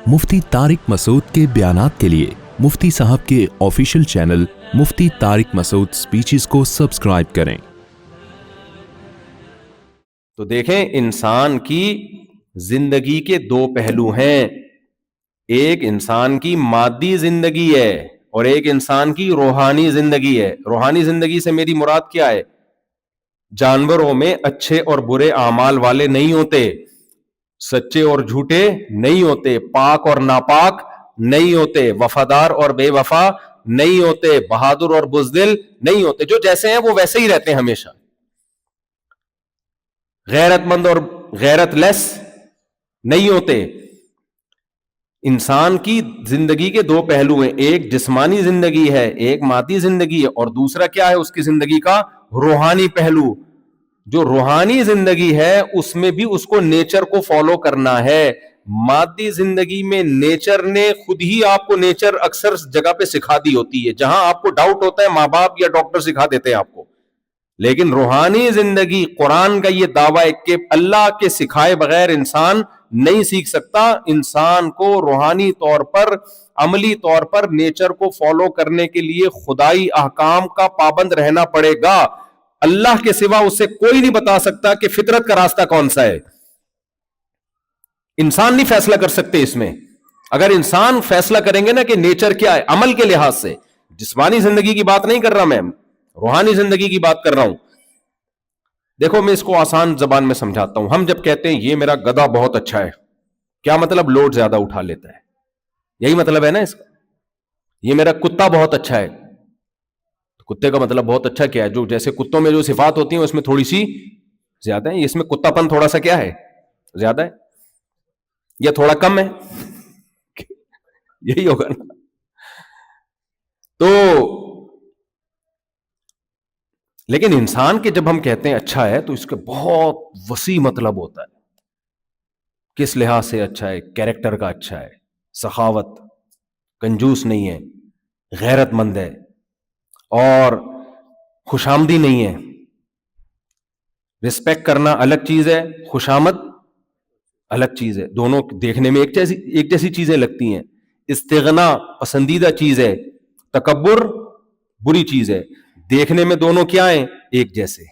मुफ्ती तारिक मसूद के बयानात के लिए मुफ्ती साहब के ऑफिशियल चैनल मुफ्ती तारिक मसूद स्पीचेस को सब्सक्राइब करें। तो देखें, इंसान की जिंदगी के दो पहलू हैं। एक इंसान की मादी जिंदगी है और एक इंसान की रूहानी जिंदगी है। रूहानी जिंदगी से मेरी मुराद क्या है? जानवरों में अच्छे और बुरे आमाल वाले नहीं होते, सच्चे और झूठे नहीं होते, पाक और नापाक नहीं होते, वफादार और बेवफा नहीं होते, बहादुर और बुज़दिल नहीं होते। जो जैसे हैं वो वैसे ही रहते हैं हमेशा। गैरतमंद और गैरतलेस नहीं होते। इंसान की जिंदगी के दो पहलू हैं, एक जिस्मानी जिंदगी है, एक मादी जिंदगी है, और दूसरा क्या है उसकी जिंदगी का? रूहानी पहलू। जो रूहानी जिंदगी है उसमें भी उसको नेचर को फॉलो करना है। मादी जिंदगी में नेचर ने खुद ही आपको, नेचर अक्सर जगह पे सिखा दी होती है। जहां आपको डाउट होता है माँ बाप या डॉक्टर सिखा देते हैं आपको। लेकिन रूहानी जिंदगी, कुरान का ये दावा है कि अल्लाह के सिखाए बगैर इंसान नहीं सीख सकता। इंसान को रूहानी तौर पर, अमली तौर पर नेचर को फॉलो करने के लिए खुदाई अहकाम का पाबंद रहना पड़ेगा। अल्लाह के सिवा उससे कोई नहीं बता सकता कि फितरत का रास्ता कौन सा है। इंसान नहीं फैसला कर सकते इसमें। अगर इंसान फैसला करेंगे ना कि नेचर क्या है अमल के लिहाज से, जिस्मानी जिंदगी की बात नहीं कर रहा मैं, रूहानी जिंदगी की बात कर रहा हूं। देखो, मैं इसको आसान जबान में समझाता हूं। हम जब कहते हैं ये मेरा गधा बहुत अच्छा है, क्या मतलब? लोड ज्यादा उठा लेता है, यही मतलब है ना इसका। ये मेरा कुत्ता बहुत अच्छा है, तो कुत्ते का मतलब बहुत अच्छा क्या है? जो जैसे कुत्तों में जो सिफात होती है उसमें थोड़ी सी ज्यादा है, इसमें कुत्तापन थोड़ा सा क्या है? ज्यादा है या थोड़ा कम है? यही होगा ना। तो लेकिन इंसान के जब हम कहते हैं अच्छा है तो इसके बहुत वसी मतलब होता है। किस लिहाज से अच्छा है? कैरेक्टर का अच्छा है, सखावत, कंजूस नहीं है, गैरतमंद है और खुशामदी नहीं है। रिस्पेक्ट करना अलग चीज है, खुशामद अलग चीज है। दोनों देखने में एक जैसी चीजें लगती हैं। इस्तिगना पसंदीदा चीज है, तकब्बुर बुरी चीज है। देखने में दोनों क्या हैं? एक जैसे,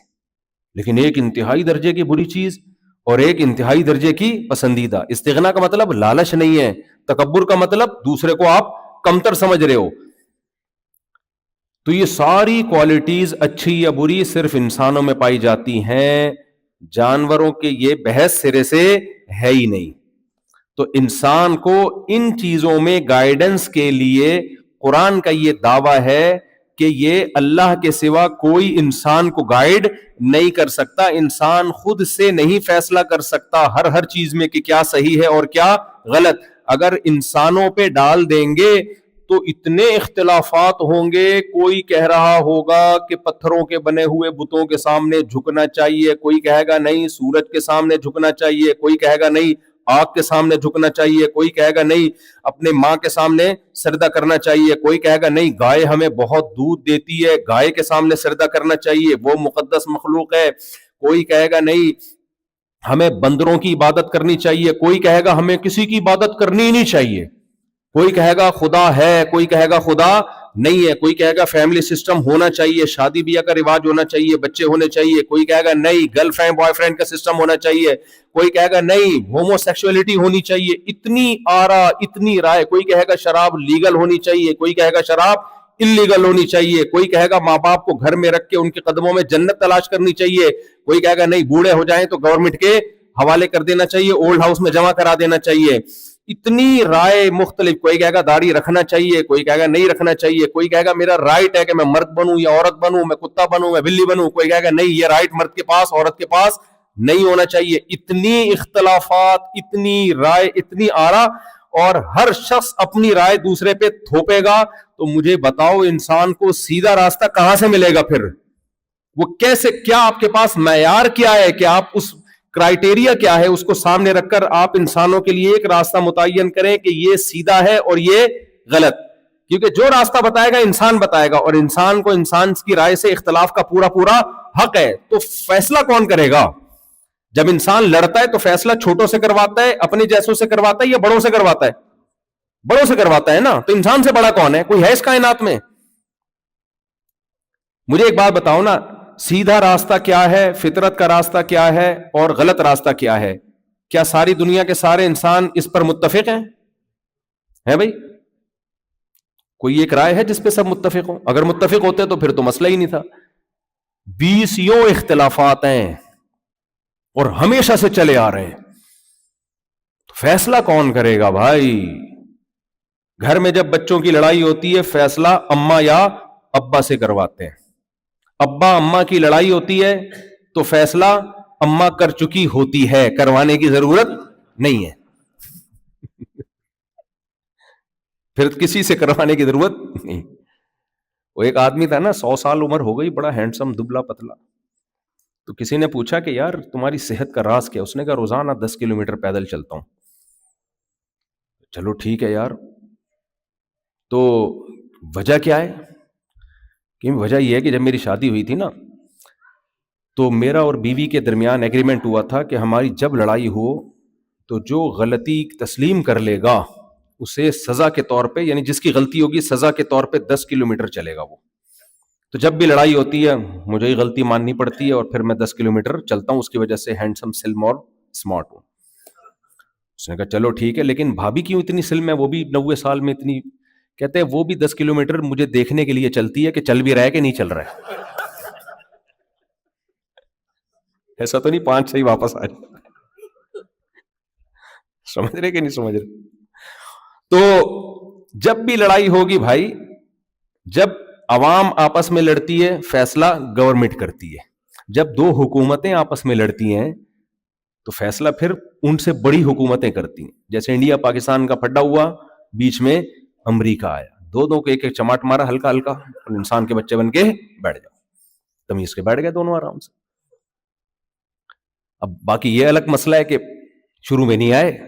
लेकिन एक इंतहाई दर्जे की बुरी चीज और एक इंतहाई दर्जे की पसंदीदा। इस्तिगना का मतलब लालच नहीं है, तकब्बुर का मतलब दूसरे को आप कमतर समझ रहे हो। तो ये सारी क्वालिटीज अच्छी या बुरी सिर्फ इंसानों में पाई जाती हैं, जानवरों के ये बहस सिरे से है ही नहीं। तो इंसान को इन चीजों में गाइडेंस के लिए कुरान का ये दावा है कि ये अल्लाह के सिवा कोई इंसान को गाइड नहीं कर सकता। इंसान खुद से नहीं फैसला कर सकता हर चीज में कि क्या सही है और क्या गलत। अगर इंसानों पे डाल देंगे तो इतने इख्तिलाफात होंगे। कोई कह रहा होगा कि पत्थरों के बने हुए बुतों के सामने झुकना चाहिए, कोई कहेगा नहीं सूरज के सामने झुकना चाहिए, कोई कहेगा नहीं आग के सामने झुकना चाहिए, कोई कहेगा नहीं अपने माँ के सामने सजदा करना चाहिए, कोई कहेगा नहीं गाय हमें बहुत दूध देती है, गाय के सामने सजदा करना चाहिए, वो मुकद्दस मखलूक है, कोई कहेगा नहीं हमें बंदरों की इबादत करनी चाहिए, कोई कहेगा हमें किसी की इबादत करनी ही नहीं चाहिए, कोई कहेगा खुदा है, कोई कहेगा खुदा नहीं है, कोई कहेगा फैमिली सिस्टम होना चाहिए, शादी ब्याह का रिवाज होना चाहिए, बच्चे होने चाहिए, कोई कहेगा नहीं गर्लफ्रेंड बॉयफ्रेंड का सिस्टम होना चाहिए, कोई कहेगा नहीं होमोसेक्सुअलिटी होनी चाहिए। इतनी आरा, इतनी राय। कोई कहेगा शराब लीगल होनी चाहिए, कोई कहेगा शराब इलीगल होनी चाहिए, कोई कहेगा माँ बाप को घर में रख के उनके कदमों में जन्नत तलाश करनी चाहिए, कोई कहेगा नहीं बूढ़े हो जाएं तो गवर्नमेंट के हवाले कर देना चाहिए, ओल्ड हाउस में जमा करा देना चाहिए। इतनी राय मुख्तलिफ। कोई कहेगा दाढ़ी रखना चाहिए, कोई कहेगा नहीं रखना चाहिए, कोई कहेगा मेरा राइट है कि मैं मर्द बनूं या औरत बनूं, मैं कुत्ता बनूं मैं बिल्ली बनूं, कोई कहेगा नहीं ये राइट मर्द के पास औरत के पास नहीं होना चाहिए। इतनी इख्तलाफात, इतनी राय, इतनी आरा, और हर शख्स अपनी राय दूसरे पे थोपेगा। तो मुझे बताओ इंसान को सीधा रास्ता कहां से मिलेगा? फिर वो कैसे, क्या आपके पास मैयार क्या है कि आप उस क्राइटेरिया क्या है उसको सामने रखकर आप इंसानों के लिए एक रास्ता मुतय्यन करें कि ये सीधा है और ये गलत? क्योंकि जो रास्ता बताएगा इंसान बताएगा, और इंसान को इंसान की राय से इख्तलाफ का पूरा पूरा हक है। तो फैसला कौन करेगा? जब इंसान लड़ता है तो फैसला छोटों से करवाता है, अपने जैसों से करवाता है या बड़ों से करवाता है? بڑوں سے کرواتا ہے نا, تو انسان سے بڑا کون ہے؟ کوئی ہے اس کائنات میں؟ مجھے ایک بات بتاؤ نا, سیدھا راستہ کیا ہے, فطرت کا راستہ کیا ہے, اور غلط راستہ کیا ہے؟ کیا ساری دنیا کے سارے انسان اس پر متفق ہیں بھائی؟ کوئی ایک رائے ہے جس پہ سب متفق ہوں؟ اگر متفق ہوتے تو پھر تو مسئلہ ہی نہیں تھا. 20 اختلافات ہیں اور ہمیشہ سے چلے آ رہے ہیں, تو فیصلہ کون کرے گا بھائی؟ گھر میں جب بچوں کی لڑائی ہوتی ہے, فیصلہ اماں یا ابا سے کرواتے ہیں. ابا اماں کی لڑائی ہوتی ہے تو فیصلہ اماں کر چکی ہوتی ہے, کروانے کی ضرورت نہیں ہے. پھر کسی سے کروانے کی ضرورت نہیں. وہ ایک آدمی تھا نا, 100 سال عمر ہو گئی, بڑا ہینڈسم, دبلا پتلا. تو کسی نے پوچھا کہ یار تمہاری صحت کا راز کیا؟ اس نے کہا روزانہ 10 کلومیٹر پیدل چلتا ہوں. چلو ٹھیک ہے یار, تو وجہ کیا ہے؟ کہ وجہ یہ ہے کہ جب میری شادی ہوئی تھی نا, تو میرا اور بیوی کے درمیان ایگریمنٹ ہوا تھا کہ ہماری جب لڑائی ہو تو جو غلطی تسلیم کر لے گا اسے سزا کے طور پہ, یعنی جس کی غلطی ہوگی سزا کے طور پہ 10 کلومیٹر چلے گا وہ. تو جب بھی لڑائی ہوتی ہے مجھے ہی غلطی ماننی پڑتی ہے, اور پھر میں 10 کلومیٹر چلتا ہوں. اس کی وجہ سے ہینڈسم, سلم اور اسمارٹ ہوں. اس نے کہا چلو ٹھیک ہے, لیکن بھابھی کیوں اتنی سلم ہے, وہ بھی 90 سال میں اتنی؟ کہتے ہیں وہ بھی 10 کلومیٹر مجھے دیکھنے کے لیے چلتی ہے کہ چل بھی رہا ہے کہ نہیں چل رہا ہے. ایسا تو نہیں 5 صحیح واپس آ جائے. سمجھ رہے کہ نہیں سمجھ رہے؟ تو جب بھی لڑائی ہوگی بھائی, جب عوام آپس میں لڑتی ہے فیصلہ گورنمنٹ کرتی ہے. جب 2 حکومتیں آپس میں لڑتی ہیں تو فیصلہ پھر ان سے بڑی حکومتیں کرتی ہیں. جیسے انڈیا پاکستان کا پھڈا ہوا, بیچ میں امریکہ آیا, دونوں کو ایک ایک چماٹ مارا ہلکا ہلکا, اور انسان کے بچے بن کے بیٹھ جاؤ, تمیز کے بیٹھ گئے دونوں آرام سے. اب باقی یہ الگ مسئلہ ہے کہ شروع میں نہیں آئے,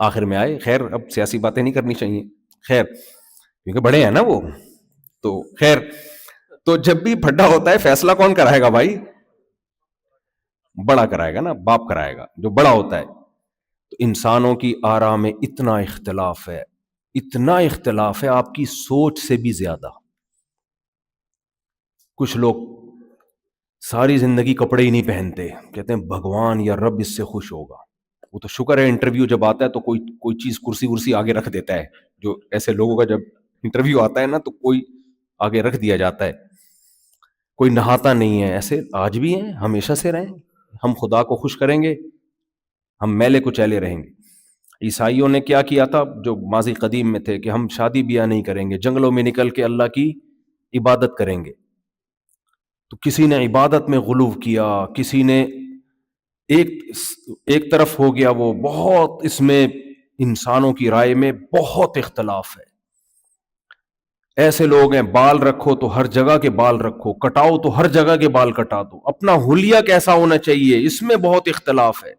آخر میں آئے. خیر, اب سیاسی باتیں نہیں کرنی چاہیے, خیر, کیونکہ بڑے ہیں نا وہ. تو خیر, تو جب بھی پھڈا ہوتا ہے فیصلہ کون کرائے گا بھائی؟ بڑا کرائے گا نا, باپ کرائے گا جو بڑا ہوتا ہے. تو انسانوں کی آراء میں اتنا اختلاف ہے, اتنا اختلاف ہے, آپ کی سوچ سے بھی زیادہ. کچھ لوگ ساری زندگی کپڑے ہی نہیں پہنتے, کہتے ہیں بھگوان یا رب اس سے خوش ہوگا. وہ تو شکر ہے انٹرویو جب آتا ہے تو کوئی چیز کرسی ورسی آگے رکھ دیتا ہے. جو ایسے لوگوں کا جب انٹرویو آتا ہے نا تو کوئی آگے رکھ دیا جاتا ہے. کوئی نہاتا نہیں ہے, ایسے آج بھی ہیں, ہمیشہ سے رہیں. ہم خدا کو خوش کریں گے, ہم میلے کچیلے رہیں گے. عیسائیوں نے کیا کیا تھا جو ماضی قدیم میں تھے, کہ ہم شادی بیاہ نہیں کریں گے, جنگلوں میں نکل کے اللہ کی عبادت کریں گے. تو کسی نے عبادت میں غلو کیا, کسی نے ایک طرف ہو گیا وہ بہت. اس میں انسانوں کی رائے میں بہت اختلاف ہے. ایسے لوگ ہیں بال رکھو تو ہر جگہ کے بال رکھو, کٹاؤ تو ہر جگہ کے بال کٹا دو, اپنا حلیہ کیسا ہونا چاہیے اس میں بہت اختلاف ہے.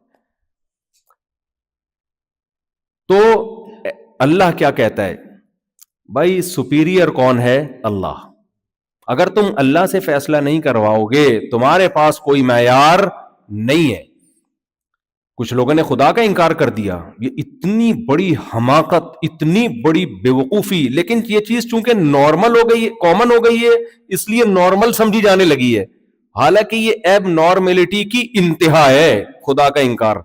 تو اللہ کیا کہتا ہے بھائی؟ سپیریئر کون ہے؟ اللہ. اگر تم اللہ سے فیصلہ نہیں کرواؤ گے, تمہارے پاس کوئی معیار نہیں ہے. کچھ لوگوں نے خدا کا انکار کر دیا, یہ اتنی بڑی حماقت, اتنی بڑی بیوقوفی. لیکن یہ چیز چونکہ نارمل ہو گئی ہے, کامن ہو گئی ہے, اس لیے نارمل سمجھی جانے لگی ہے. حالانکہ یہ ایب نارملٹی کی انتہا ہے خدا کا انکار.